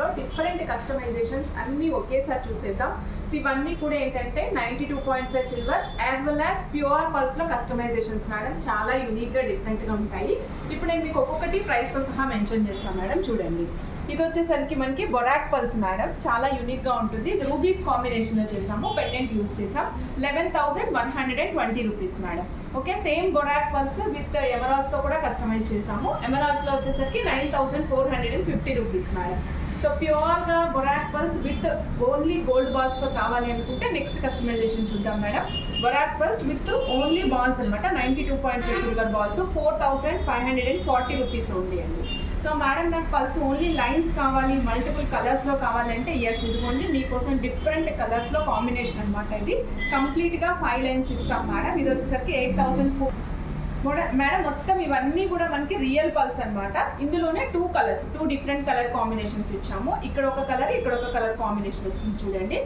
లో different customisations అన్ని ఒకేసారి చూసేద్దాం. ఇవన్నీ కూడా ఏంటంటే 92.5 silver as well as pure pulse లో కస్టమైజేషన్స్ మేడం. చాలా యూనిక్ గా డిఫరెంట్ గా ఉంటాయి. ఇప్పుడు నేను మీకు ఒక్కొక్కటి ప్రైస్ తో సహా మెన్షన్ చేస్తాను మేడం. చూడండి, ఇది వచ్చేసరికి మనకి బొరాక్ పల్స్ మేడం. చాలా యూనిక్ గా ఉంటుంది. ఇది రూబీస్ కాంబినేషన్ లో చేసాము, పెండెంట్ యూస్ చేసాం. 11,120 rupees madam. Okay, same baroque pearls with emeralds తో కూడా కస్టమైజ్ చేసాము. ఎమరాల్డ్స్ లో వచ్చేసరికి 9,450 రూపీస్ మేడం. సో ప్యూర్గా baroque pearls with only gold balls తో కావాలి అనుకుంటే నెక్స్ట్ కస్టమైజేషన్ చూద్దాం madam. Baroque pearls with only balls అనమాట. 92.5 సిల్వర్ బాల్స్ 4,540 రూపీస్ ఉంది అండి. సో మేడం నాకు పల్స్ ఓన్లీ లైన్స్ కావాలి, మల్టిపుల్ కలర్స్లో కావాలంటే ఎస్, ఇదిగోండి మీకోసం డిఫరెంట్ కలర్స్లో కాంబినేషన్ అనమాట. ఇది కంప్లీట్గా 5 లైన్స్ ఇస్తాం మేడం. ఇది వచ్చేసరికి 8,004 మేడం. మొత్తం ఇవన్నీ కూడా మనకి రియల్ పల్స్ అనమాట. ఇందులోనే 2 కలర్స్, 2 డిఫరెంట్ కలర్ కాంబినేషన్స్ ఇచ్చాము. ఇక్కడ ఒక కలర్, ఇక్కడ ఒక కలర్ కాంబినేషన్ వస్తుంది. చూడండి,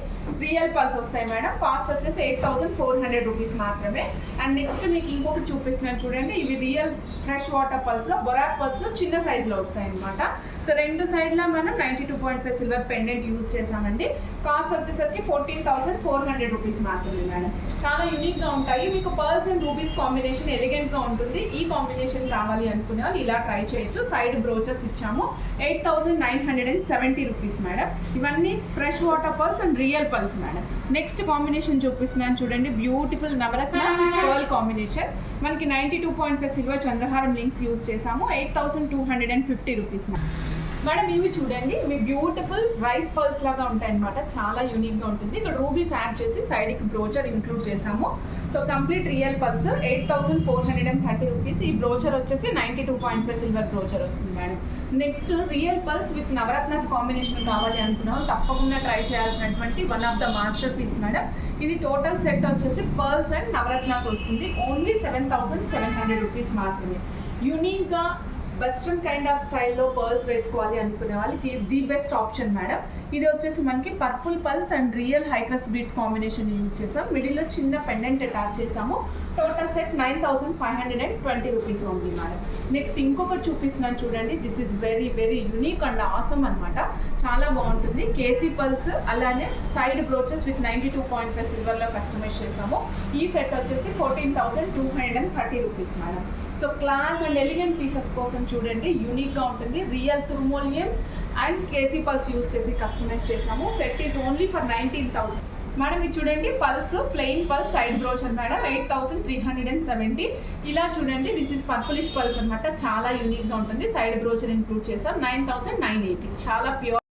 రియల్ పల్స్ వస్తాయి మేడం. కాస్ట్ వచ్చేసి 8,400 రూపీస్ మాత్రమే. అండ్ నెక్స్ట్ మీకు ఇంకొకటి చూపిస్తున్నాను చూడండి. ఇవి రియల్ ఫ్రెష్ వాటర్ పల్స్లో, బొరాక్ పల్స్లో చిన్న సైజులో వస్తాయి అనమాట. సో 2 సైడ్లో మనం 92.5 సిల్వర్ పెండెంట్ యూజ్ చేసామండి. కాస్ట్ వచ్చేసరికి 14,400 రూపీస్ మాత్రమే మేడం. చాలా యూనిక్గా ఉంటాయి. మీకు పర్ల్స్ అండ్ రూబీస్ కాంబినేషన్ ఎలిగెంట్గా ఉంటుంది. ఈ కాంబినేషన్ కావాలి అనుకునే వాళ్ళు ఇలా ట్రై చేయొచ్చు. సైడ్ బ్రోచెస్ ఇచ్చాము. 8,970 రూపీస్ మేడం. ఇవన్నీ fresh water pulse and real pulse madam. Next combination చూపిస్తున్నాను చూడండి. బ్యూటిఫుల్ నవరత్న పర్ల్ కాంబినేషన్. మనకి 92.5 సిల్వర్ చంద్రహారం లింక్స్ యూజ్ చేసాము. 8,250 రూపీస్ మేడం. ఇవి చూడండి, మీ బ్యూటిఫుల్ రైస్ పల్స్ లాగా ఉంటాయి అనమాట. చాలా యూనిక్గా ఉంటుంది. ఇక్కడ రూబీస్ యాడ్ చేసి సైడ్కి బ్రోచర్ ఇంక్లూడ్ చేసాము. So complete real pearls 8,430 rupees. ఈ బ్రోచర్ వచ్చేసి 92.5 సిల్వర్ బ్రోచర్ వస్తుంది madam. Next real pearls with navaratnas combination కావాలి అనుకున్నాం, తప్పకుండా ట్రై చేయాల్సినటువంటి one of the masterpiece madam. ఇది టోటల్ సెట్ వచ్చేసి పర్ల్స్ అండ్ నవరత్నాస్ వస్తుంది. ఓన్లీ 7,700 రూపీస్ మాత్రమే. యూనిక్గా వెస్ట్రన్ కైండ్ ఆఫ్ స్టైల్లో పర్ల్స్ వేసుకోవాలి అనుకునే వాళ్ళకి ది బెస్ట్ ఆప్షన్ మేడం. ఇది వచ్చేసి మనకి పర్పుల్ పల్స్ అండ్ రియల్ హైక్రస్ బీడ్స్ కాంబినేషన్ యూజ్ చేసాం. మిడిల్లో చిన్న పెండెంట్ అటాచ్ చేసాము. టోటల్ సెట్ 9,520 రూపీస్ ఉంది మేడం. నెక్స్ట్ ఇంకొకటి చూపిస్తున్నాను చూడండి. This is very very unique and awesome అనమాట. చాలా బాగుంటుంది. కేసీ పల్స్ అలానే సైడ్ బ్రోచెస్ విత్ 92.5 సిల్వర్లో కస్టమైజ్ చేసాము. ఈ సెట్ వచ్చేసి 14,230 rupees madam. So class and elegant pieces కోసం చూడండి, యూనిక్గా ఉంటుంది. Real tourmalines and keshi pearls use చేసి కస్టమైజ్ చేసాము. Set is only for 19,000 madam. ఇది చూడండి, pulse plain pulse side brochure madam. 8,370. ఇలా చూడండి, దిస్ ఈస్ పర్పులిష్ పల్స్ అనమాట. చాలా యూనిక్గా ఉంటుంది. సైడ్ బ్రోచర్ ఇంక్లూడ్ చేసాం. 9,980. చాలా ప్యూర్